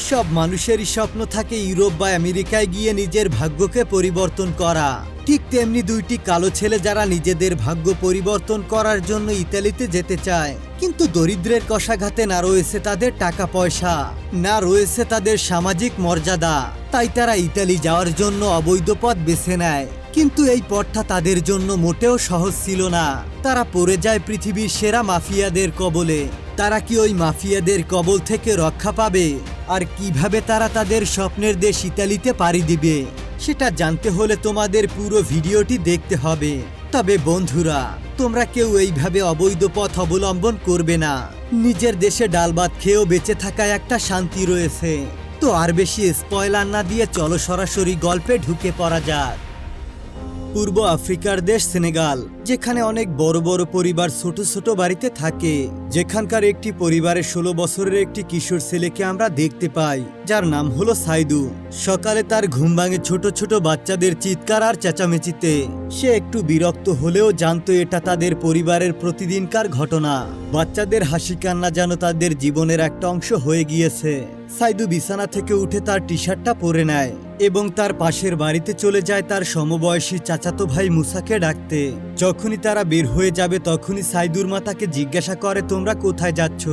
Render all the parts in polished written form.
সব মানুষেরই স্বপ্ন থাকে ইউরোপ বা আমেরিকায় গিয়ে নিজের ভাগ্যকে পরিবর্তন করা। ঠিক তেমনি দুইটি কালো ছেলে যারা নিজেদের ভাগ্য পরিবর্তন করার জন্য ইতালিতে যেতে চায়, কিন্তু দরিদ্রের কষাঘাতে না রয়েছে তাদের টাকা পয়সা, না রয়েছে তাদের সামাজিক মর্যাদা, তাই তারা ইতালি যাওয়ার জন্য অবৈধ পথ বেছে নেয়। কিন্তু এই পথটা তাদের জন্য মোটেও সহজ ছিল না। তারা পড়ে যায় পৃথিবীর সেরা মাফিয়াদের কবলে। তারা কি ওই মাফিয়াদের কবল থেকে রক্ষা পাবে? আর কিভাবে তারা তাদের স্বপ্নের দেশ ইতালিতে পাড়ি দিবে, সেটা জানতে হলে তোমাদের পুরো ভিডিওটি দেখতে হবে। তবে বন্ধুরা, তোমরা কেউ এইভাবে অবৈধ পথ অবলম্বন করবে না। নিজের দেশে ডাল ভাত খেয়েও বেঁচে থাকায় একটা শান্তি রয়েছে। তো আর বেশি স্পয়লার না দিয়ে চলো সরাসরি গল্পে ঢুকে পড়া যাক। পূর্ব আফ্রিকার দেশ সেনেগাল, যেখানে অনেক বড় বড় পরিবার ছোট ছোট বাড়িতে থাকে। যেখানকার একটি পরিবারের 16 বছরের একটি কিশোর ছেলেকে আমরা দেখতে পাই, যার নাম হলো সাইদু। সকালে তার ঘুম ভাঙে ছোট ছোট বাচ্চাদের চিৎকার আর চেঁচামেচিতে। সে একটু বিরক্ত হলেও জানতো এটা তাদের পরিবারের প্রতিদিনকার ঘটনা। বাচ্চাদের হাসি কান্না যেন তাদের জীবনের একটা অংশ হয়ে গিয়েছে। সাইদু বিছানা থেকে উঠে তার টি শার্টটা পরে নেয় এবং তার পাশের বাড়িতে চলে যায় তার সমবয়সী চাচাতো ভাই মুসাকে ডাকতে। যখনই তারা বের হয়ে যাবে তখনই সাইদুর মা তাকে জিজ্ঞাসা করে, তোমরা কোথায় যাচ্ছ?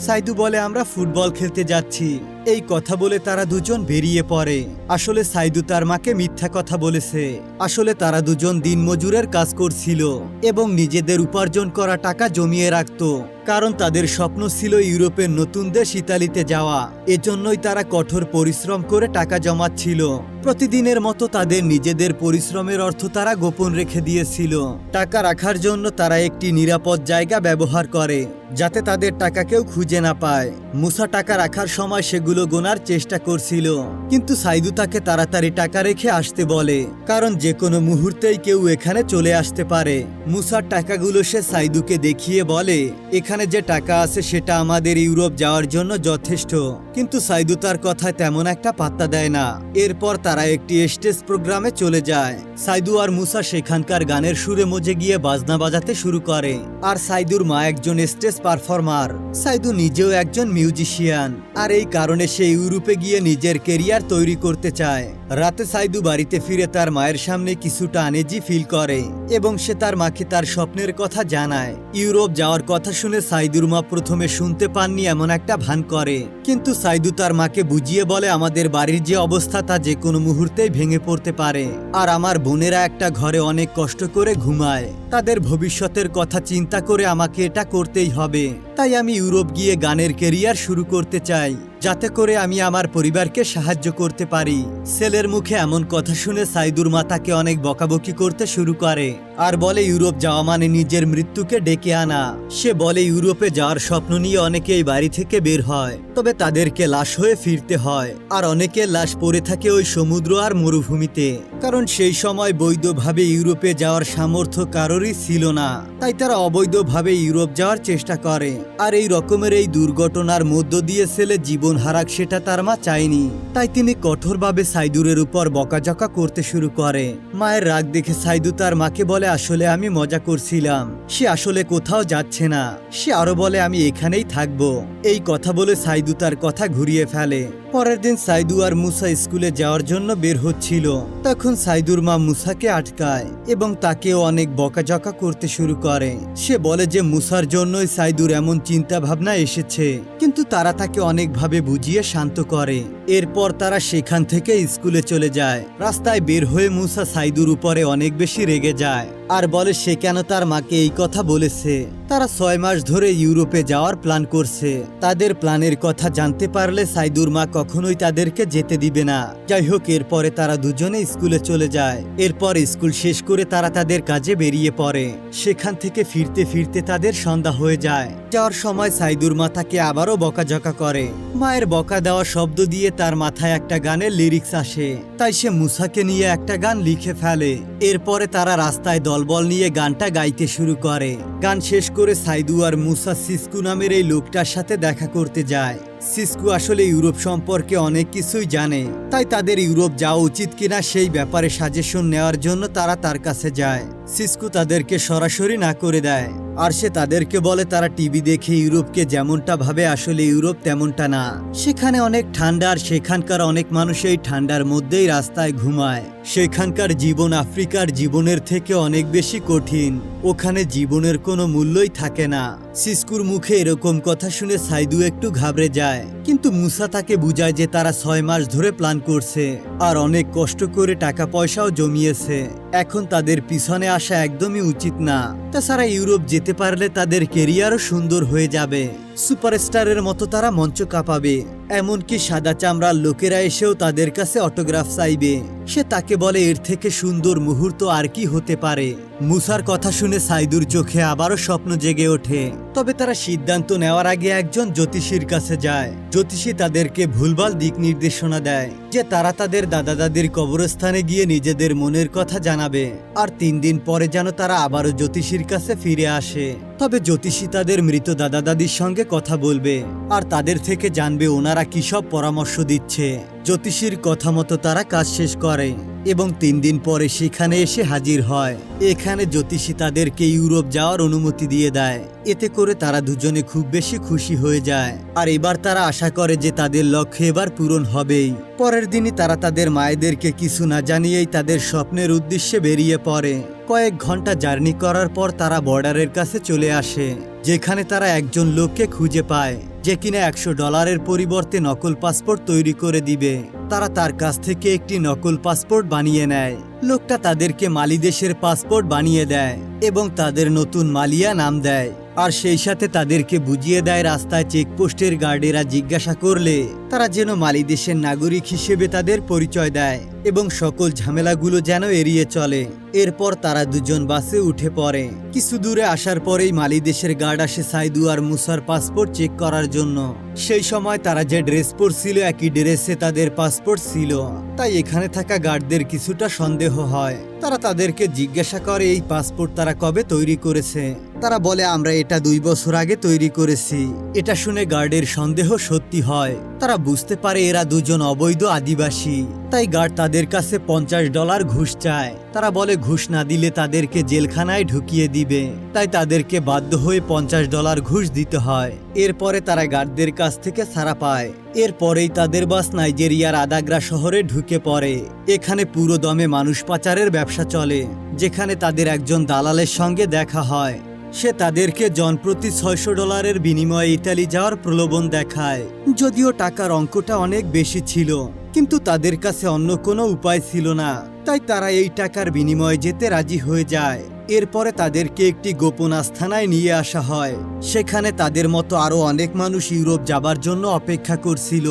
সাইদু বলে, আমরা ফুটবল খেলতে যাচ্ছি। এই কথা বলে তারা দুজন বেরিয়ে পড়ে। আসলে সাইদু তার মাকে মিথ্যা কথা বলেছে। আসলে তারা দুজন দিনমজুরের কাজ করছিল এবং নিজেদের উপার্জন করা টাকা জমিয়ে রাখত, কারণ তাদের স্বপ্ন ছিল ইউরোপের নতুন দেশ ইতালিতে যাওয়া। এজন্যই তারা কঠোর পরিশ্রম করে টাকা জমাচ্ছিল। প্রতিদিনের মতো তাদের নিজেদের পরিশ্রমের অর্থ তারা গোপন রেখে দিয়েছিল। টাকা রাখার জন্য তারা একটি নিরাপদ জায়গা ব্যবহার করে, যাতে তাদের টাকা কেউ খুঁজে না পায়। মুসা টাকা রাখার সময় সেগুলো গোনার চেষ্টা করছিল, কিন্তু সাইদু তাকে তাড়াতাড়ি টাকা রেখে আসতে বলে, কারণ যে কোনো মুহূর্তেই কেউ এখানে চলে আসতে পারে। মুসার টাকাগুলো সে সাইদুকে দেখিয়ে বলে, এখানে যে টাকা আছে সেটা আমাদের ইউরোপ যাওয়ার জন্য যথেষ্ট। কিন্তু সাইদু তার কথায় তেমন একটা পাত্তা দেয় না। এরপর তারা একটি স্টেজ প্রোগ্রামে চলে যায়। সাইদু আর মুসা সেখানকার গানের সুরে মজে গিয়ে বাজনা বাজাতে শুরু করে। আর সাইদুর মা একজন স্টেজ পারফর্মার। সাইদু নিজেও একজন মিউজিশিয়ান, আর এই কারণে সে ইউরোপে গিয়ে নিজের কেরিয়ার তৈরি করতে চায়। রাতে সাইদু বাড়িতে ফিরে তার মায়ের সামনে কিছুটা আনইজি ফিল করে এবং সে তার মাকে তার স্বপ্নের কথা জানায়। ইউরোপ যাওয়ার কথা শুনে সাইদুর মা প্রথমে শুনতে পাননি এমন একটা ভান করে, কিন্তু সাইদু তার মাকে বুঝিয়ে বলে, আমাদের বাড়ির যে অবস্থা তা যে কোনো মুহূর্তেই ভেঙে পড়তে পারে, আর আমার বোনেরা একটা ঘরে অনেক কষ্ট করে ঘুমায়। তাদের ভবিষ্যতের কথা চিন্তা করে আমাকে এটা করতেই হবে। তাই আমি ইউরোপ গিয়ে গানের কেরিয়ার শুরু করতে চাই, যাতে করে আমি আমার পরিবারকে সাহায্য করতে পারি। ছেলের মুখে এমন কথা শুনে সাইদুর মা তাকে অনেক বকাবকি করতে শুরু করে আর বলে, ইউরোপ যাওয়া মানে নিজের মৃত্যুকে ডেকে আনা। সে বলে, ইউরোপে যাওয়ার স্বপ্ন নিয়ে অনেকেই বাড়ি থেকে বের হয়, তবে তাদেরকে লাশ হয়ে ফিরতে হয়। আর অনেকের লাশ পড়ে থাকে ওই সমুদ্র আর মরুভূমিতে, কারণ সেই সময় বৈধভাবে ইউরোপে যাওয়ার সামর্থ্য কারোরই ছিল না। তাই তারা অবৈধভাবে ইউরোপ যাওয়ার চেষ্টা করে। আর এই রকমের এই দুর্ঘটনার মধ্য দিয়ে ছেলে জীবন হারাক, সেটা তার মা চায়নি। তাই তিনি কঠোরভাবে সাইদুরের উপর বকাঝকা করতে শুরু করে। মায়ের রাগ দেখে সাইদু তার মাকে বলে, আসলে আমি মজা করছিলাম, সে আসলে কোথাও যাচ্ছে না। সে আরো বলে, আমি এখানেই থাকবো। এই কথা বলে সাইদু তার কথা ঘুরিয়ে ফেলে। পরের দিন সাইদু আর মুসা স্কুলে যাওয়ার জন্য বের হচ্ছিল। তখন সাইদুর মা মুসাকে আটকায় এবং তাকেও অনেক বকাঝকা করতে শুরু করে। সে বলে যে মুসার জন্যই সাইদুর এমন চিন্তা ভাবনা এসেছে, কিন্তু তারা তাকে অনেকভাবে বুঝিয়ে শান্ত করে। এরপর তারা সেখান থেকে স্কুলে চলে যায়। রাস্তায় বের হয়ে মুসা সাইদুর উপরে অনেক বেশি রেগে যায় আর বলে সে কেন তার মাকে এই কথা বলেছে। তারা 6 মাস ধরে ইউরোপে যাওয়ার প্ল্যান করছে। তাদের প্ল্যানের কথা জানতে পারলে সাইদুর মা কখনোই তাদেরকে যেতে দিবে না। যাই হোক, এরপরে তারা দুজনে স্কুলে চলে যায়। এরপর স্কুল শেষ করে তারা তাদের কাজে বেরিয়ে পড়ে। সেখান থেকে ফিরতে ফিরতে তাদের সন্ধ্যা হয়ে যায়। যাওয়ার সময় সাইদুর মা তাকে আবারও বকাঝকা করে। মায়ের বকা দেওয়া শব্দ দিয়ে তার মাথায় একটা গানের লিরিক্স আসে, তাই সে মুসাকে নিয়ে একটা গান লিখে ফেলে। এরপরে তারা রাস্তায় দলবল নিয়ে গানটা গাইতে শুরু করে। গান শেষ করে সাইদু আর মুসা সিসকু নামের এই লোকটার সাথে দেখা করতে যায়। সিসকু আসলে ইউরোপ সম্পর্কে অনেক কিছুই জানে, তাই তাদের ইউরোপ যাওয়া উচিত কিনা সেই ব্যাপারে সাজেশন নেওয়ার জন্য তারা তার কাছে যায়। সিসকু তাদেরকে সরাসরি না করে দেয় আর সে তাদেরকে বলে তারা টিভি দেখে ইউরোপকে যেমনটা ভাবে আসলে ইউরোপ তেমনটা না। সেখানে অনেক ঠান্ডা আর সেখানকার অনেক মানুষ এই ঠান্ডার মধ্যেই রাস্তায় ঘুমায়। সেখানকার জীবন আফ্রিকার জীবনের থেকে অনেক বেশি কঠিন। ওখানে জীবনের কোনো মূল্যই থাকে না। সিস্কুর মুখে এরকম কথা শুনে সাইদু একটু ঘাবড়ে যায়, কিন্তু মুসা তাকে বুঝায় যে তারা 6 মাস ধরে প্ল্যান করছে আর অনেক কষ্ট করে টাকা পয়সাও জমিয়েছে। এখন তাদের পিছনে আসা একদমই উচিত না। তাছাড়া ইউরোপ যেতে পারলে তাদের কেরিয়ারও সুন্দর হয়ে যাবে। সুপারস্টারের মতো তারা মঞ্চ কাঁপাবে। এমনকি সাদা চামড়ার লোকেরা এসেও তাদের কাছে অটোগ্রাফ চাইবে। সে তাকে বলে এর থেকে সুন্দর মুহূর্ত আর কি হতে পারে। মুসার কথা শুনে সাইদুর চোখে আবারও স্বপ্ন জেগে ওঠে। তবে তারা সিদ্ধান্ত নেওয়ার আগে একজন জ্যোতিষীর কাছে যায়। জ্যোতিষী তাদেরকে ভুলভাল দিক নির্দেশনা দেয় যে তারা তাদের দাদা দাদির কবরস্থানে গিয়ে নিজেদের মনের কথা জানাবে, আর 3 দিন পরে যেন তারা আবারও জ্যোতিষীর কাছে ফিরে আসে। তবে জ্যোতিষী তাদের মৃত দাদা দাদির সঙ্গে কথা বলবে আর তাদের থেকে জানবে ওনারা কি সব পরামর্শ দিচ্ছে। জ্যোতিষীর কথা মতো তারা কাজ শেষ করে এবং 3 দিন পরে সেখানে এসে হাজির হয়। এখানে জ্যোতিষী তাদেরকে ইউরোপ যাওয়ার অনুমতি দিয়ে দেয়। এতে করে তারা দুজনে খুব বেশি খুশি হয়ে যায় আর এবার তারা আশা করে যে তাদের লক্ষ্য এবার পূরণ হবেই। পরের দিনই তারা তাদের মায়েদেরকে কিছু না জানিয়েই তাদের স্বপ্নের উদ্দেশ্যে বেরিয়ে পড়ে। কয়েক ঘন্টা জার্নি করার পর তারা বর্ডারের কাছে চলে আসে, যেখানে তারা একজন লোককে খুঁজে পায় যে কিনা $100 পরিবর্তে নকল পাসপোর্ট তৈরি করে দিবে। তারা তার কাছ থেকে একটি নকল পাসপোর্ট বানিয়ে নেয়। লোকটা তাদেরকে মালি দেশের পাসপোর্ট বানিয়ে দেয় এবং তাদের নতুন মালিয়া নাম দেয়। আর সেই সাথে তাদেরকে বুঝিয়ে দেয় রাস্তায় চেকপোস্টের গার্ডেরা জিজ্ঞাসা করলে তারা যেন মালি দেশের নাগরিক হিসেবে তাদের পরিচয় দেয় এবং সকল ঝামেলাগুলো যেন এড়িয়ে চলে। এরপর তারা দুজন বাসে উঠে পড়ে। কিছু দূরে আসার পরেই মালি দেশের গার্ড আসে সাইদু আর মুসার পাসপোর্ট চেক করার জন্য। সেই সময় তারা যে ড্রেস পরছিল একই ড্রেসে তাদের পাসপোর্ট ছিল, তাই এখানে থাকা গার্ডদের কিছুটা সন্দেহ হয়। তারা তাদেরকে জিজ্ঞাসা করে এই পাসপোর্ট তারা কবে তৈরি করেছে। তারা বলে আমরা এটা 2 বছর আগে তৈরি করেছি। এটা শুনে গার্ডের সন্দেহ সত্যি হয়। তারা বুঝতে পারে এরা দুজন অবৈধ আদিবাসী, তাই গার্ড তাদের কাছে $50 ঘুষ চায়। তারা বলে ঘুষ না দিলে তাদেরকে জেলখানায় ঢুকিয়ে দিবে, তাই তাদেরকে বাধ্য হয়ে $50 ঘুষ দিতে হয়। এরপরে তারা গার্ডদের কাছ থেকে ছাড়া পায়। এরপরেই তাদের বাস নাইজেরিয়ার আদাগ্রা শহরে ঢুকে পড়ে। এখানে পুরো দমে মানুষ পাচারের ব্যবসা চলে, যেখানে তাদের একজন দালালের সঙ্গে দেখা হয়। সে তাদেরকে জনপ্রতি $600 বিনিময়ে ইতালি যাওয়ার প্রলোভন দেখায়। যদিও টাকার অঙ্কটা অনেক বেশি ছিল, কিন্তু তাদের কাছে অন্য কোনো উপায় ছিল না, তাই তারা এই টাকার বিনিময়ে যেতে রাজি হয়ে যায়। এরপরে তাদেরকে একটি গোপন আস্তানায় নিয়ে আসা হয়। সেখানে তাদের মতো আরো অনেক মানুষ ইউরোপ যাবার জন্য অপেক্ষা করছিল।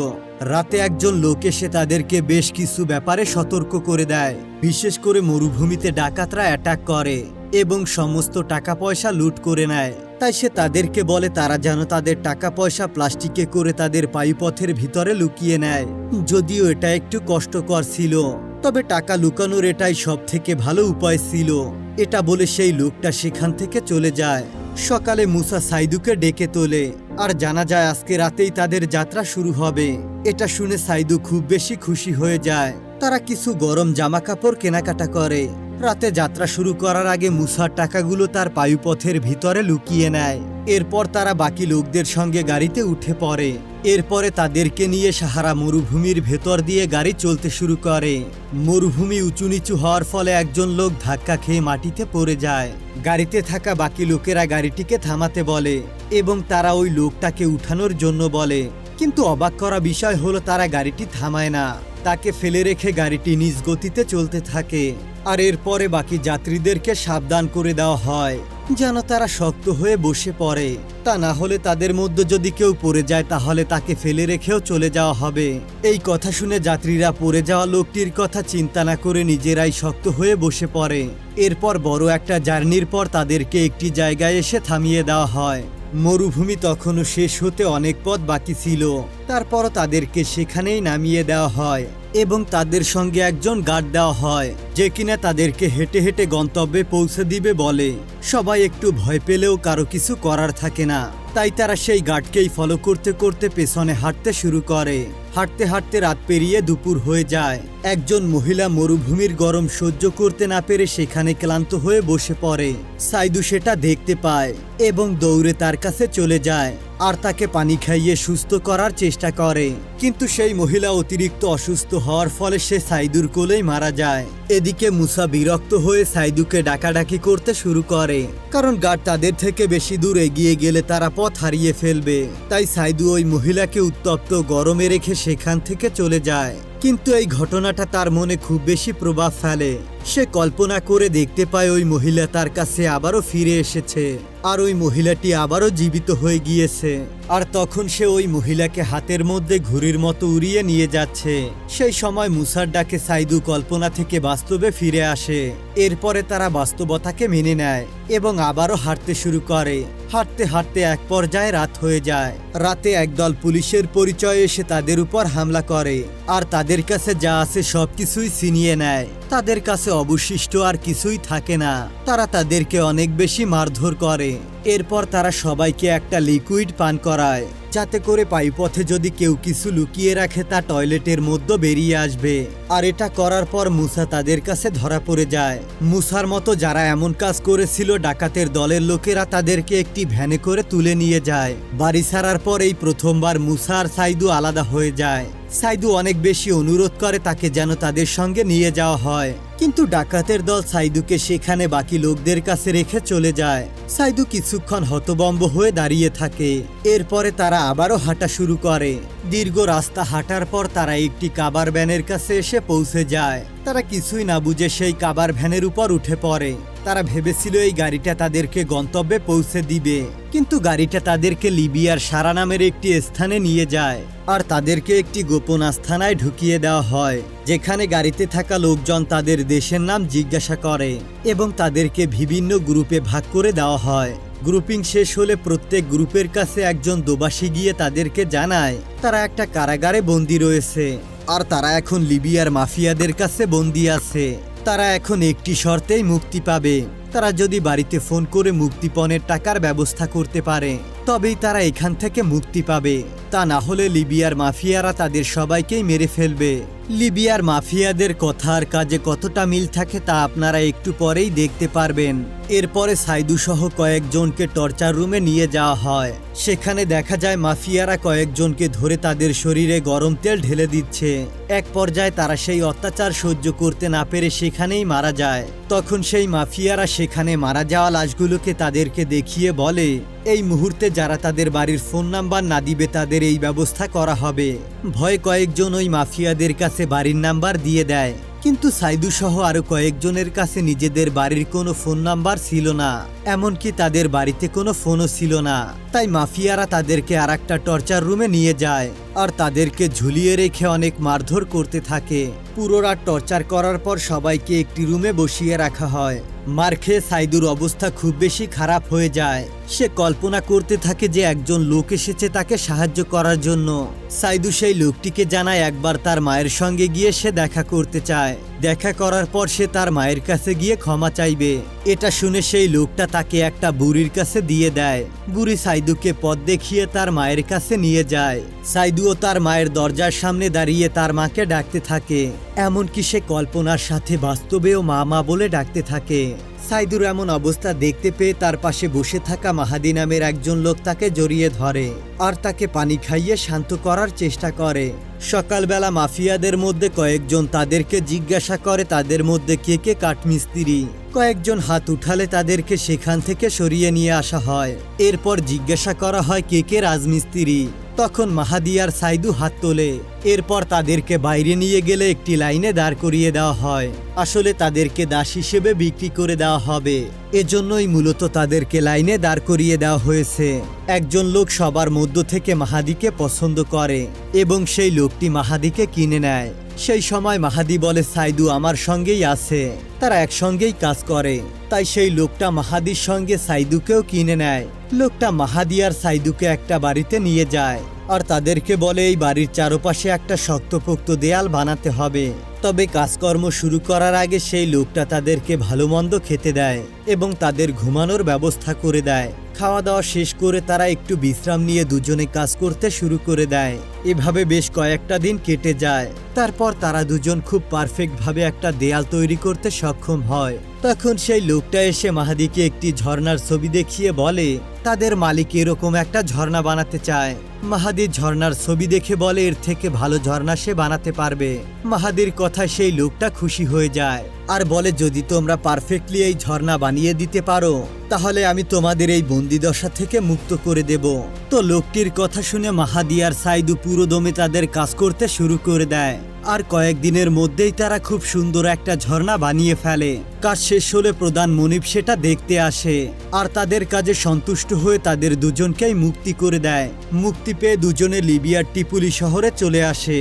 রাতে একজন লোক এসে তাদেরকে বেশ কিছু ব্যাপারে সতর্ক করে দেয়। বিশেষ করে মরুভূমিতে ডাকাতরা অ্যাটাক করে এবং সমস্ত টাকা পয়সা লুট করে নেয়। তাই সে তাদেরকে বলে তারা যেন তাদের টাকা পয়সা প্লাস্টিকে করে তাদের পায়ুপথের ভিতরে লুকিয়ে নেয়। যদিও এটা একটু কষ্টকর ছিল, তবে টাকা লুকানোর এটাই সব থেকে ভালো উপায় ছিল। এটা বলে সেই লোকটা সেখান থেকে চলে যায়। সকালে মুসা সাইদুকে ডেকে তোলে আর জানা যায় আজকে রাতেই তাদের যাত্রা শুরু হবে। এটা শুনে সাইদু খুব বেশি খুশি হয়ে যায়। তারা কিছু গরম জামা কাপড় কেনাকাটা করে। রাতে যাত্রা শুরু করার আগে মুসার টাকাগুলো তার পায়ুপথের ভিতরে লুকিয়ে নেয়। এরপর তারা বাকি লোকদের সঙ্গে গাড়িতে উঠে পড়ে। এরপরে তাদেরকে নিয়ে সাহারা মরুভূমির ভেতর দিয়ে গাড়ি চলতে শুরু করে। মরুভূমি উঁচু নিচু হওয়ার ফলে একজন লোক ধাক্কা খেয়ে মাটিতে পড়ে যায়। গাড়িতে থাকা বাকি লোকেরা গাড়িটিকে থামাতে বলে এবং তারা ওই লোকটাকে উঠানোর জন্য বলে, কিন্তু অবাক করা বিষয় হলো তারা গাড়িটি থামায় না। তাকে ফেলে রেখে গাড়িটি নিজ গতিতে চলতে থাকে। আর এরপরে বাকি যাত্রীদেরকে সাবধান করে দেওয়া হয় যেন তারা শক্ত হয়ে বসে পড়ে, তা না হলে তাদের মধ্যে যদি কেউ পড়ে যায় তাহলে তাকে ফেলে রেখেও চলে যাওয়া হবে। এই কথা শুনে যাত্রীরা পড়ে যাওয়া লোকটির কথা চিন্তা না করে নিজেরাই শক্ত হয়ে বসে পড়ে। এরপর বড় একটা জার্নির পর তাদেরকে একটি জায়গায় এসে থামিয়ে দেওয়া হয়। মরুভূমি তখনও শেষ হতে অনেক পথ বাকি ছিল। তারপরও তাদেরকে সেখানেই নামিয়ে দেওয়া হয়। এবং তাদের সঙ্গে একজন গার্ড দেওয়া হয় যে কিনা তাদেরকে হেঁটে হেঁটে গন্তব্যে পৌঁছে দিবে বলে। সবাই একটু ভয় পেলেও কারো কিছু করার থাকে না, তাই তারা সেই গার্ডকেই ফলো করতে করতে পেছনে হাঁটতে শুরু করে। হাঁটতে হাঁটতে রাত পেরিয়ে দুপুর হয়ে যায়। একজন মহিলা মরুভূমির গরম সহ্য করতে না পেরে সেখানে ক্লান্ত হয়ে বসে পড়ে। সাইদু সেটা দেখতে পায় এবং দৌড়ে তার কাছে চলে যায় আর তাকে পানি খাইয়ে সুস্থ করার চেষ্টা করে। কিন্তু সেই মহিলা অতিরিক্ত অসুস্থ হওয়ার ফলে সে সাইদুর কোলেই মারা যায়। এদিকে মুসা বিরক্ত হয়ে সাইদুকে ডাকাডাকি করতে শুরু করে, কারণ গার্ড তাদের থেকে বেশি দূর এগিয়ে গেলে তারা পথ হারিয়ে ফেলবে। তাই সাইদু ওই মহিলাকে উত্তপ্ত গরমে রেখে সেখান থেকে চলে যায়। কিন্তু এই ঘটনাটা তার মনে খুব বেশি প্রভাব ফেলে। সে কল্পনা করে দেখতে পায় ওই মহিলা তার কাছে আবারও ফিরে এসেছে আর ওই মহিলাটি আবারও জীবিত হয়ে গিয়েছে। আর তখন সে ওই মহিলাকে হাতের মধ্যে ঘুড়ির মতো উড়িয়ে নিয়ে যাচ্ছে। সেই সময় মুসার ডাকে সাইদু কল্পনা থেকে বাস্তবে ফিরে আসে। এরপরে তারা বাস্তবতাকে মেনে নেয় এবং আবারও হাঁটতে শুরু করে। হাঁটতে হাঁটতে এক পর্যায়ে রাত হয়ে যায়। রাতে একদল পুলিশের পরিচয়ে এসে তাদের উপর হামলা করে আর তাদের কাছে যা আছে সবকিছুই ছিনিয়ে নেয়। তাদের কাছে অবশিষ্ট আর কিছুই থাকে না। তারা তাদেরকে অনেক বেশি মারধর করে। এরপর তারা সবাইকে একটা লিকুইড পান করায়, যাতে করে পাইপথে যদি কেউ কিছু লুকিয়ে রাখে তা টয়লেটের মধ্যে বেরিয়ে আসবে। আর এটা করার পর মুসা তাদের কাছে ধরা পড়ে যায়। মুসার মতো যারা এমন কাজ করেছিল ডাকাতের দলের লোকেরা তাদেরকে একটি ভ্যানে করে তুলে নিয়ে যায়। বাড়ি ছাড়ার পর এই প্রথমবার মুসা আর সাইদু আলাদা হয়ে যায়। সাইদু অনেক বেশি অনুরোধ করে তাকে যেন তাদের সঙ্গে নিয়ে যাওয়া হয়, কিন্তু ডাকাতের দল সাইদুকে সেখানে বাকি লোকদের কাছে রেখে চলে যায়। সাইদু কিছুক্ষণ হতভম্ব হয়ে দাঁড়িয়ে থাকে। এরপরে তারা আবারও হাঁটা শুরু করে। দীর্ঘ রাস্তা হাঁটার পর তারা একটি কাবার ভ্যানের কাছে এসে পৌঁছে যায়। তারা কিছুই না বুঝে সেই কাবার ভ্যানের উপর উঠে পড়ে। তারা ভেবেছিল এই গাড়িটা তাদেরকে গন্তব্যে পৌঁছে দিবে, কিন্তু গাড়িটা তাদেরকে লিবিয়ার সারা নামের একটি স্থানে নিয়ে যায় আর তাদেরকে একটি গোপন আস্তানায় ঢুকিয়ে দেওয়া হয়, যেখানে গাড়িতে থাকা লোকজন তাদের দেশের নাম জিজ্ঞাসা করে এবং তাদেরকে বিভিন্ন গ্রুপে ভাগ করে দেওয়া হয়। গ্রুপিং শেষ হলে প্রত্যেক গ্রুপের কাছে একজন দোবাসী গিয়ে তাদেরকে জানায় তারা একটা কারাগারে বন্দী রয়েছে আর তারা এখন লিবিয়ার মাফিয়াদের কাছে বন্দী আছে। তারা এখন একটি শর্তেই মুক্তি পাবে, তারা যদি বাড়িতে ফোন করে মুক্তিপণের টাকার ব্যবস্থা করতে পারে তবেই তারা এখান থেকে মুক্তি পাবে। তা না হলে লিবিয়ার মাফিয়ারা তাদের সবাইকেই মেরে ফেলবে। লিবিয়ার মাফিয়াদের কথা আর কাজে কতটা মিল থাকে তা আপনারা একটু পরেই দেখতে পারবেন। এরপরে সাইদু সহ কয়েকজনকে টর্চার রুমে নিয়ে যাওয়া হয়। সেখানে দেখা যায় মাফিয়ারা কয়েকজনকে ধরে তাদের শরীরে গরম তেল ঢেলে দিচ্ছে। এক পর্যায়ে তারা সেই অত্যাচার সহ্য করতে না পেরে সেখানেই মারা যায়। তখন সেই মাফিয়ারা সেখানে মারা যাওয়া লাশগুলোকে তাদেরকে দেখিয়ে বলে এই মুহূর্তে যারা তাদের বাড়ির ফোন নাম্বার না দিবে তাদের এই ব্যবস্থা করা হবে। ভয়ে কয়েকজন ওই মাফিয়াদের কাছে বাড়ির নাম্বার দিয়ে দেয়, কিন্তু সাইদু সহ আরো কয়েকজনের কাছে নিজেদের বাড়ির কোনো ফোন নাম্বার ছিল না, এমনকি তাদের বাড়িতে কোনো ফোনও ছিল না। তাই মাফিয়ারা তাদেরকে আর একটা টর্চার রুমে নিয়ে যায় আর তাদেরকে ঝুলিয়ে রেখে অনেক মারধর করতে থাকে। পুরো রাত টর্চার করার পর সবাইকে একটি রুমে বসিয়ে রাখা হয়। মার খেয়ে সাইদুর অবস্থা খুব বেশি খারাপ হয়ে যায়। সে কল্পনা করতে থাকে যে একজন লোক এসেছে তাকে সাহায্য করার জন্য। সাইদু সেই লোকটিকে জানায় একবার তার মায়ের সঙ্গে গিয়ে সে দেখা করতে চায়। দেখা করার পর সে তার মায়ের কাছে গিয়ে ক্ষমা চাইবে। এটা শুনে সেই লোকটা তাকে একটা বুড়ির কাছে দিয়ে দেয়। বুড়ি সাইদুকে পথ দেখিয়ে তার মায়ের কাছে নিয়ে যায়। সাইদুও তার মায়ের দরজার সামনে দাঁড়িয়ে তার মাকে ডাকতে থাকে, এমনকি সে কল্পনার সাথে বাস্তবেও মা মা বলে ডাকতে থাকে। সাইদুর এমন অবস্থা দেখতে পেয়ে তার পাশে বসে থাকা মাহাদি নামের একজন লোক তাকে জড়িয়ে ধরে আর তাকে পানি খাইয়ে শান্ত করার চেষ্টা করে। সকালবেলা মাফিয়াদের মধ্যে কয়েকজন তাদেরকে জিজ্ঞাসা করে তাদের মধ্যে কে কে কাঠমিস্ত্রি। কয়েকজন হাত উঠালে তাদেরকে সেখান থেকে সরিয়ে নিয়ে আসা হয়। এরপর জিজ্ঞাসা করা হয় কে কে রাজমিস্ত্রি। তখন মাহাদি আর সাইদু হাত তোলে। এরপর তাদেরকে বাইরে নিয়ে গেলে একটি লাইনে দাঁড় করিয়ে দেওয়া হয়। আসলে তাদেরকে দাস হিসেবে বিক্রি করে দেওয়া হবে, এজন্যই মূলত তাদেরকে লাইনে দাঁড় করিয়ে দেওয়া হয়েছে। একজন লোক সবার মধ্য থেকে মাহাদিকে পছন্দ করে এবং সেই লোকটি মাহাদিকে কিনে নেয়। সেই সময় মাহাদি বলে সাইদু আমার সঙ্গেই আছে, তারা একসঙ্গেই কাজ করে। তাই সেই লোকটা মাহাদির সঙ্গে সাইদুকেও কিনে নেয়। লোকটা মাহাদি আর সাইদুকে একটা বাড়িতে নিয়ে যায় আর তাদেরকে বলে এই বাড়ির চারপাশে একটা শক্তপোক্ত দেয়াল বানাতে হবে। তবে কাজকর্ম শুরু করার আগে সেই লোকটা তাদেরকে ভালো মন্দ খেতে দেয় এবং তাদের ঘুমানোর ব্যবস্থা করে দেয়। খাওয়া দাওয়া শেষ করে তারা একটু বিশ্রাম নিয়ে দুজনে কাজ করতে শুরু করে দেয়। এভাবে বেশ কয়েকটা দিন কেটে যায়। তারপর তারা দুজন খুব পারফেক্টভাবে একটা দেয়াল তৈরি করতে সক্ষম হয়। তখন সেই লোকটা এসে মাহাদিকে একটি ঝর্ণার ছবি দেখিয়ে বলে তাদের মালিক এরকম একটা ঝর্ণা বানাতে চায়। মাহাদির ঝর্ণার ছবি দেখে বলে এর থেকে ভালো ঝর্ণা সে বানাতে পারবে। মাহাদির কথায় সেই লোকটা খুশি হয়ে যায় আর বলে যদি তোমরা পারফেক্টলি এই ঝর্ণা বানিয়ে দিতে পারো তাহলে আমি তোমাদের এই বন্দিদশা থেকে মুক্ত করে দেব। তো লোকটির কথা শুনে মাহাদি আর সাইদু পুরো দমে তাদের কাজ করতে শুরু করে দেয় আর কয়েকদিনের মধ্যেই তারা খুব সুন্দর একটা ঝর্ণা বানিয়ে ফেলে। কাজ শেষ হলে প্রধান মনিব সেটা দেখতে আসে আর তাদের কাজে সন্তুষ্ট হয়ে তাদের দুজনকেই মুক্তি করে দেয়। মুক্তি পেয়ে দুজনে লিবিয়ার ট্রিপলি শহরে চলে আসে।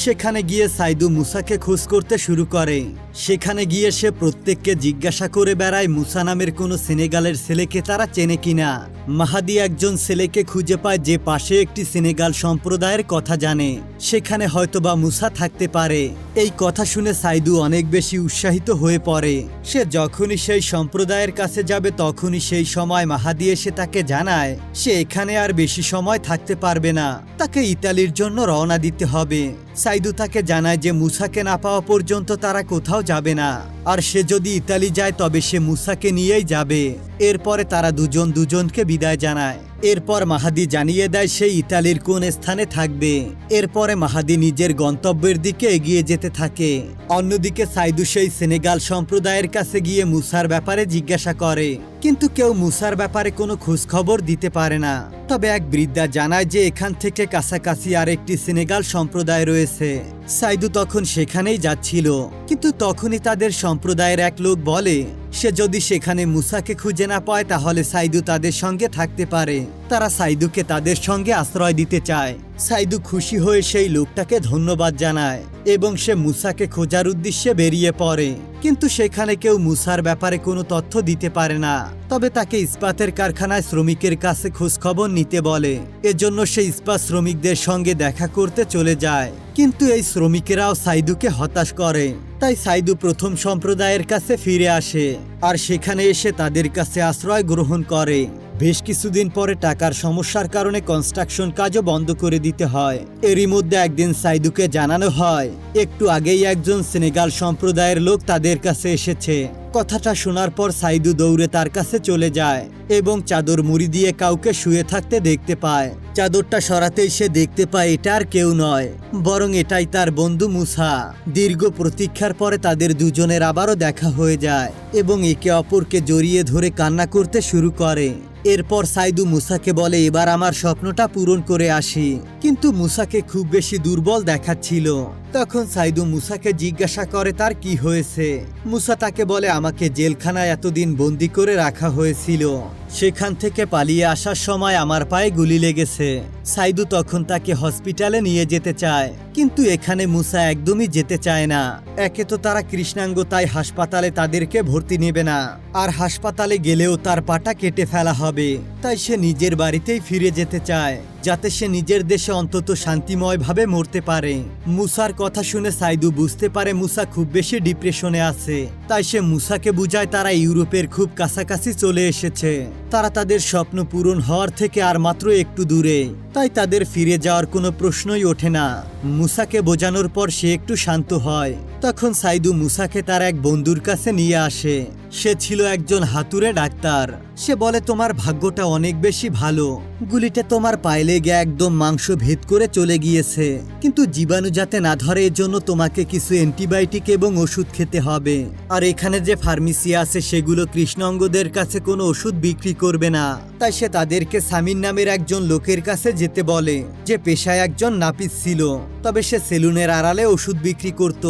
সেখানে গিয়ে সাইদু মুসাকে খোঁজ করতে শুরু করে। সেখানে গিয়ে সে প্রত্যেককে জিজ্ঞাসা করে বেড়ায় মুসা নামের কোনো সেনেগালের ছেলেকে তারা চেনে কিনা। মাহাদি একজন ছেলেকে খুঁজে পায় যে পাশে একটি সেনেগাল সম্প্রদায়ের কথা জানে, সেখানে হয়তোবা মুসা থাকতে পারে। এই কথা শুনে সাইদু অনেক বেশি উৎসাহিত হয়ে পড়ে। সে যখনই সেই সম্প্রদায়ের কাছে যাবে তখনই সেই সময় মাহাদি এসে তাকে জানায় সে এখানে আর বেশি সময় থাকতে পারবে না, তাকে ইতালির জন্য রওনা দিতে হবে। সাইদু তাকে জানায় যে মুসাকে না পাওয়া পর্যন্ত তারা কোথাও যাবে না, আর সে যদি ইতালি যায় তবে সে মুসাকে নিয়েই যাবে। এরপরে তারা দুজন দুজনকে বিদায় জানায়। এরপর মাহাদি জানিয়ে দেয় সে ইতালির কোন স্থানে থাকবে। এরপরে মাহাদি নিজের গন্তব্যের দিকে এগিয়ে যেতে থাকে। অন্যদিকে সাইদু সেই সেনেগাল সম্প্রদায়ের কাছে গিয়ে মুসার ব্যাপারে জিজ্ঞাসা করে, কিন্তু কেউ মুসার ব্যাপারে কোনো খোঁজ খবর দিতে পারে না। তবে এক বৃদ্ধা জানায় যে এখান থেকে কাছাকাছি আরেকটি সেনেগাল সম্প্রদায় রয়েছে। সাইদু তখন সেখানেই যাচ্ছিল, কিন্তু তখনই তাদের সম্প্রদায়ের এক লোক বলে সে যদি সেখানে মুসাকে খুঁজে না পায় তাহলে সাইদু তাদের সঙ্গে থাকতে পারে। তারা সাইদুকে তাদের সঙ্গে আশ্রয় দিতে চায়। সাইদু খুশি হয়ে সেই লোকটাকে ধন্যবাদ জানায় এবং সে মুসাকে খোঁজার উদ্দেশ্যে বেরিয়ে পড়ে। কিন্তু সেখানে কেউ মুসার ব্যাপারে কোনো তথ্য দিতে পারে না। তবে তাকে ইস্পাতের কারখানায় শ্রমিকের কাছে খোঁজ খবর নিতে বলে। এজন্য সে ইস্পাত শ্রমিকদের সঙ্গে দেখা করতে চলে যায়। কিন্তু এই শ্রমিকেরাও সাইদুকে হতাশ করে। তাই সাইদু প্রথম সম্প্রদায়ের কাছে ফিরে আসে আর সেখানে এসে তাদের কাছে আশ্রয় গ্রহণ করে। বেশ কিছুদিন পরে টাকার সমস্যার কারণে কনস্ট্রাকশন কাজও বন্ধ করে দিতে হয়। এরই মধ্যে একদিন সাইদুকে জানানো হয় একটু আগেই একজন সেনেগাল সম্প্রদায়ের লোক তাদের কাছে এসেছে। কথাটা শোনার পর সাইদু দৌড়ে তার কাছে চলে যায় এবং চাদর মুড়ি দিয়ে কাউকে শুয়ে থাকতে দেখতে পায়। চাদরটা সরাতেই সে দেখতে পায় এটা আর কেউ নয়, বরং এটাই তার বন্ধু মুসা। দীর্ঘ প্রতীক্ষার পরে তাদের দুজনের আবারও দেখা হয়ে যায় এবং একে অপরকে জড়িয়ে ধরে কান্না করতে শুরু করে। এরপর সাইদু মুসাকে বলে এবার আমার স্বপ্নটা পূরণ করে আসি, কিন্তু মুসাকে খুব বেশি দুর্বল দেখাচ্ছিল। তখন সাইদু মুসাকে জিজ্ঞাসা করে তার কি হয়েছে। মুসা তাকে বলে আমাকে জেলখানায় এতদিন বন্দি করে রাখা হয়েছিল, সেখান থেকে পালিয়ে আসার সময় আমার পায়ে গুলি লেগেছে। সাইদু তখন তাকে হসপিটালে নিয়ে যেতে চায়, কিন্তু এখানে মুসা একদমই যেতে চায় না। একে তো তারা কৃষ্ণাঙ্গ, তাই হাসপাতালে তাদেরকে ভর্তি নেবে না, আর হাসপাতালে গেলেও তার পাটা কেটে ফেলা হবে। তাই সে নিজের বাড়িতেই ফিরে যেতে চায়, যাতে সে নিজের দেশে অন্তত শান্তিময়ভাবে মরতে পারে। মুসার কথা শুনে সাইদু বুঝতে পারে মুসা খুব বেশি ডিপ্রেশনে আছে। তাই সে মুসাকে বুঝায় তারা ইউরোপের খুব কাছাকাছি চলে এসেছে, তারা তাদের স্বপ্ন পূরণ হওয়ার থেকে আর মাত্র একটু দূরে, তাই তাদের ফিরে যাওয়ার কোনো প্রশ্নই ওঠে না। মুসাকে বোঝানোর পর সে একটু শান্ত হয়। তখন সাইদু মুসাকে তার এক বন্ধুর কাছে নিয়ে আসে। সে ছিল একজন হাতুড়ে ডাক্তার। সে বলে তোমার ভাগ্যটা অনেক বেশি ভালো, গুলিটা তোমার পায়ে লেগে একদম মাংস ভেদ করে চলে গিয়েছে, কিন্তু জীবাণু যাতে না ধরে এর জন্য তোমাকে কিছু অ্যান্টিবায়োটিক এবং ওষুধ খেতে হবে। আর এখানে যে ফার্মেসি আছে সেগুলো কৃষ্ণাঙ্গদের কাছে কোনো ওষুধ বিক্রি করবে না। তাই সে তাদেরকে সামিন নামের একজন লোকের কাছে যেতে বলে, যে পেশায় একজন নাপিত ছিল, তবে সে সেলুনের আড়ালে ওষুধ বিক্রি করত।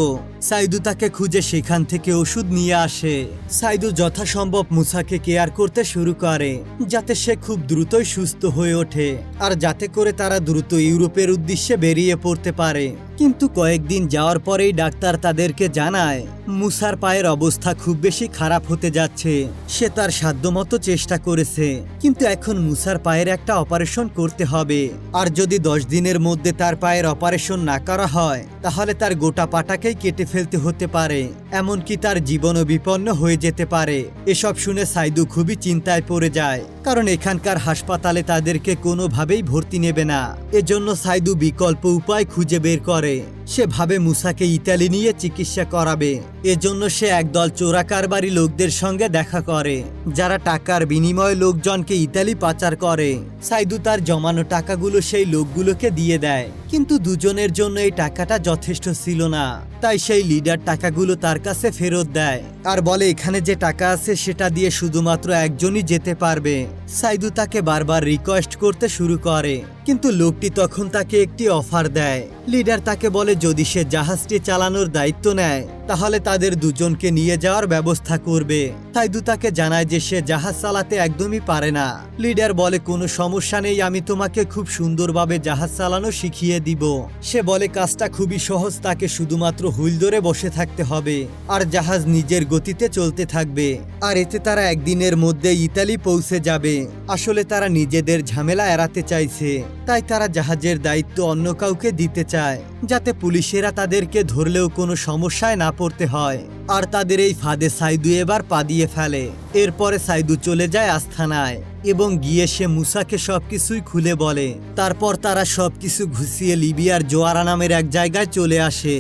সাইদু তাকে খুঁজে সেখান থেকে ওষুধ নিয়ে আসে। সাইদু যথাসম্ভব মুসাকে কেয়ার করতে শুরু করে, যাতে সে খুব দ্রুতই সুস্থ হয়ে ওঠে আর যাতে করে তারা দ্রুত ইউরোপের উদ্দেশ্যে বেরিয়ে পড়তে পারে। কিন্তু কয়েকদিন যাওয়ার পরেই ডাক্তার তাদেরকে জানায় মুসার পায়ের অবস্থা খুব বেশি খারাপ হতে যাচ্ছে। সে তার সাধ্যমতো চেষ্টা করেছে, কিন্তু এখন মুসার পায়ের একটা অপারেশন করতে হবে। আর যদি 10 দিনের মধ্যে তার পায়ের অপারেশন না করা হয় তাহলে তার গোটা পাটাকেই কেটে ফেলতে হতে পারে, এমনকি তার জীবনও বিপন্ন হয়ে যেতে পারে। এসব শুনে সাইদু খুবই চিন্তায় পড়ে যায়, কারণ এখানকার হাসপাতালে তাদেরকে কোনোভাবেই ভর্তি নেবে না। এজন্য সাইদু বিকল্প উপায় খুঁজে বের করে। সে ভাবে মুসাকে ইতালি নিয়ে চিকিৎসা করাবে। এজন্য সে একদল চোরাকারবারি লোকদের সঙ্গে দেখা করে, যারা টাকার বিনিময়ে লোকজনকে ইতালি পাচার করে। সাইদু তার জমানো টাকাগুলো সেই লোকগুলোকে দিয়ে দেয়, কিন্তু দুজনের জন্য এই টাকাটা যথেষ্ট ছিল না। তাই সেই লিডার টাকাগুলো তার কাছে ফেরত দেয় আর বলে এখানে যে টাকা আছে সেটা দিয়ে শুধুমাত্র একজনই যেতে পারবে। সাইদু তাকে বারবার রিকোয়েস্ট করতে শুরু করে, কিন্তু লোকটি তখন তাকে একটি অফার দেয়। লিডার তাকে বলে যদি সে জাহাজটি চালানোর দায়িত্ব নেয় তাহলে তাদের দুজনকে নিয়ে যাওয়ার ব্যবস্থা করবে। সাইদু তাকে জানায় যে সে জাহাজ চালাতে একদমই পারে না। লিডার বলে কোনো সমস্যা নেই, আমি তোমাকে খুব সুন্দরভাবে জাহাজ চালানো শিখিয়ে দিব। সে বলে কাজটা খুবই সহজ, তাকে শুধুমাত্র হুইল ধরে বসে থাকতে হবে আর জাহাজ নিজের গতিতে চলতে থাকবে। আর এতে তারা একদিনের মধ্যে ইতালি পৌঁছে যাবে। আসলে তারা নিজেদের ঝামেলা এড়াতে চাইছে, তাই তারা জাহাজের দায়িত্ব অন্য কাউকে দিতে চায়, যাতে পুলিশেরা তাদেরকে ধরলেও কোনো সমস্যায় না পড়তে হয়। আর তাদের এই ফাঁদে সাইদু এবার পা দিয়ে ফেলে। এরপরে সাইদু চলে যায় আস্থানায় এবং গিয়ে সে মুসাকে সবকিছুই খুলে বলে। তারপর তারা সবকিছু ঘুষিয়ে লিবিয়ার জোয়ারা নামের এক জায়গায় চলে আসে।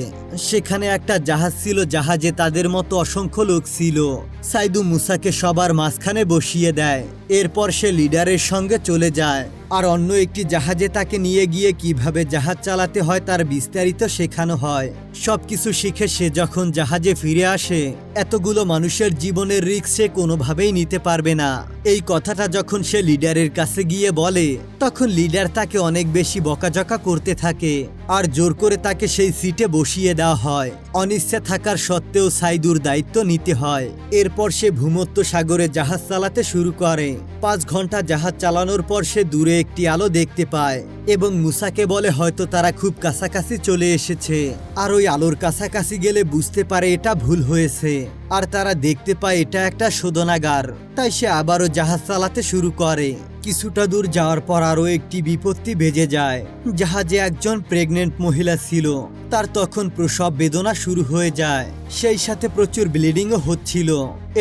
সেখানে একটা জাহাজ ছিল, জাহাজে তাদের মতো অসংখ্য লোক ছিল। সাইদু মুসাকে সবার মাঝখানে বসিয়ে দেয়। এরপর সে লিডারের সঙ্গে চলে যায় আর অন্য একটি জাহাজে তাকে নিয়ে গিয়ে কিভাবে জাহাজ চালাতে হয় তার বিস্তারিত শেখানো হয়। সবকিছু শিখে সে যখন জাহাজে ফিরে আসে, এতগুলো মানুষের জীবনের রিস্ক সে কোনোভাবেই নিতে পারবে না। এই কথাটা যখন সে লিডারের কাছে গিয়ে বলে, তখন লিডার তাকে অনেক বেশি বকাঝকা করতে থাকে আর জোর করে তাকে সেই সিটে বসিয়ে দেওয়া হয়। অনিচ্ছা থাকার সত্ত্বেও সাইদুর দায়িত্ব নিতে হয়। এরপর সে ভূমধ্য সাগরে জাহাজ চালাতে শুরু করে। 5 ঘন্টা জাহাজ চালানোর পর সে দূরে একটি আলো দেখতে পায় এবং মুসাকে বলে হয়তো তারা খুব কাছাকাছি চলে এসেছে। আর ওই আলোর কাছাকাছি গেলে বুঝতে পারে এটা ভুল হয়েছে আর তারা দেখতে পায় এটা একটা শোধনাগার। তাই সে আবারও জাহাজ চালাতে শুরু করে। কিছুটা দূর যাওয়ার পর আরও একটি বিপত্তি বেজে যায়। জাহাজে একজন প্রেগনেন্ট মহিলা ছিল, তার তখন প্রসব বেদনা শুরু হয়ে যায়, সেই সাথে প্রচুর ব্লিডিংও হচ্ছিল।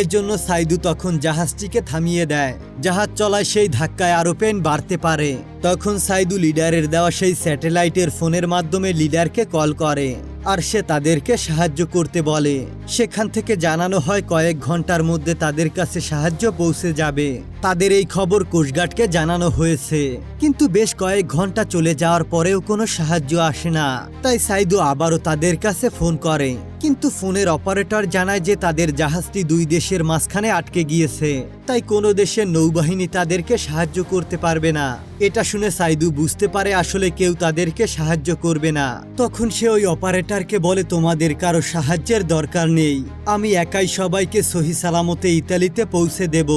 এজন্য সাইদু তখন জাহাজটিকে থামিয়ে দেয়। জাহাজ চলায় সেই ধাক্কায় আরো পেন বাড়তে পারে। তখন সাইদু লিডারের দেওয়া সেই স্যাটেলাইটের ফোনের মাধ্যমে লিডারকে কল করে আর সে তাদেরকে সাহায্য করতে বলে। সেখান থেকে জানানো হয় কয়েক ঘন্টার মধ্যে তাদের কাছে সাহায্য পৌঁছে যাবে। তাদের এই খবর কোস্টগার্ডকে জানানো হয়েছে, কিন্তু বেশ কয়েক ঘন্টা চলে যাওয়ার পরেও কোনো সাহায্য আসে না। তাই সাইদু আবারও তাদের কাছে ফোন করে, কিন্তু ফোনের অপারেটর জানায় যে তাদের জাহাজটি 2 দেশের মাঝখানে আটকে গিয়েছে, তাই কোনো দেশের নৌবাহিনী তাদেরকে সাহায্য করতে পারবে না। এটা শুনে সাইদু বুঝতে পারে আসলে কেউ তাদেরকে সাহায্য করবে না। তখন সে ওই অপারেটরকে বলে তোমাদের কারো সাহায্যের দরকার নেই, আমি একাই সবাইকে সহি সালামতে ইতালিতে পৌঁছে দেব।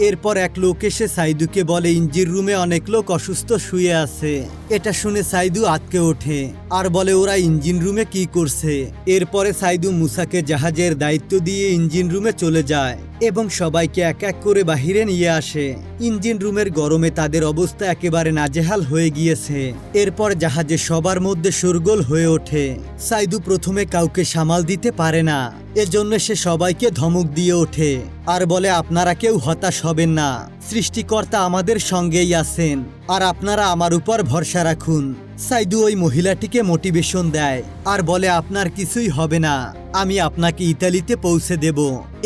এরপর এক লোক এসে সাইদুকে বলে ইঞ্জিন রুমে অনেক লোক অসুস্থ শুয়ে আছে। এটা শুনে সাইদু আটকে ওঠে আর বলে ওরা ইঞ্জিন রুমে কি করছে। এরপরে সাইদু মুসাকে জাহাজের দায়িত্ব দিয়ে ইঞ্জিন রুমে চলে যায় এবং সবাইকে এক এক করে বাহিরে নিয়ে আসে। ইঞ্জিন রুমের গরমে তাদের অবস্থা একেবারে নাজেহাল হয়ে গিয়েছে। এরপর জাহাজে সবার মধ্যে শোরগোল হয়ে ওঠে। সাইদু প্রথমে কাউকে সামাল দিতে পারে না, এজন্য সে সবাইকে ধমক দিয়ে ওঠে আর বলে আপনারা কেউ হতাশ হবেন না, সৃষ্টিকর্তা আমাদের সঙ্গেই আছেন আর আপনারা আমার উপর ভরসা রাখুন। সাইদু ওই মহিলাটিকে মোটিভেশন দেয় আর বলে আপনার কিছুই হবে না, আমি আপনাকে ইতালিতে পৌঁছে দেব।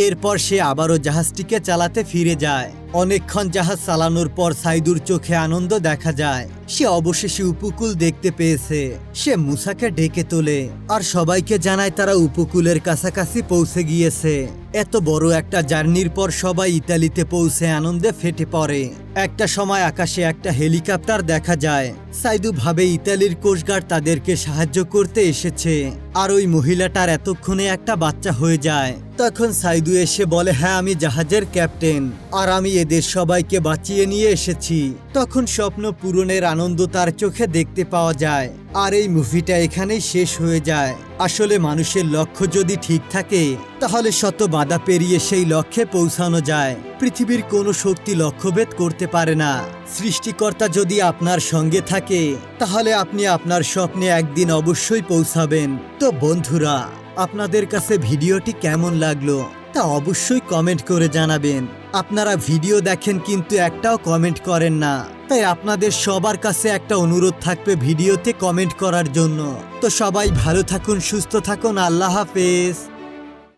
এরপর সে আবারও জাহাজটিকে চালাতে ফিরে যায়। অনেকক্ষণ জাহাজ চালানোর পর সাইদুর চোখে আনন্দ দেখা যায়। সে অবশেষে উপকূল দেখতে পেয়েছে। সে মুসাকে ডেকে তোলে আর সবাইকে জানায় তারা উপকূলের কাছাকাছি পৌঁছে গিয়েছে। এত বড় একটা জার্নির পর সবাই ইতালিতে পৌঁছে আনন্দে ফেটে পড়ে। একটা সময় আকাশে একটা হেলিকপ্টার দেখা যায়। সাইদু ভাবে ইতালির কোস্টগার্ড তাদেরকে সাহায্য করতে এসেছে আর ওই মহিলাটার এতক্ষণে একটা বাচ্চা হয়ে যায়। তখন সাইদু এসে বলে, হ্যাঁ আমি জাহাজের ক্যাপ্টেন, আর আমি এদের সবাইকে বাঁচিয়ে নিয়ে এসেছি। তখন স্বপ্ন পূরণের আনন্দ তার চোখে দেখতে পাওয়া যায়। আর এই মুভিটা এখানেই শেষ হয়ে যায়। আসলে মানুষের লক্ষ্য যদি ঠিক থাকে তাহলে শত বাধা পেরিয়ে সেই লক্ষ্যে পৌঁছানো যায়। পৃথিবীর কোনো শক্তি লক্ষ্যভেদ করতে পারে না। সৃষ্টিকর্তা যদি আপনার সঙ্গে থাকে তাহলে আপনি আপনার স্বপ্নে একদিন অবশ্যই পৌঁছাবেন। তো বন্ধুরা, আপনাদের কাছে ভিডিওটি কেমন লাগলো তা অবশ্যই কমেন্ট করে জানাবেন। আপনারা ভিডিও দেখেন কিন্তু একটাও কমেন্ট করেন না, তাই আপনাদের সবার কাছে একটা অনুরোধ থাকবে ভিডিওতে কমেন্ট করার জন্য। তো সবাই ভালো থাকুন, সুস্থ থাকুন, আল্লাহ হাফেজ।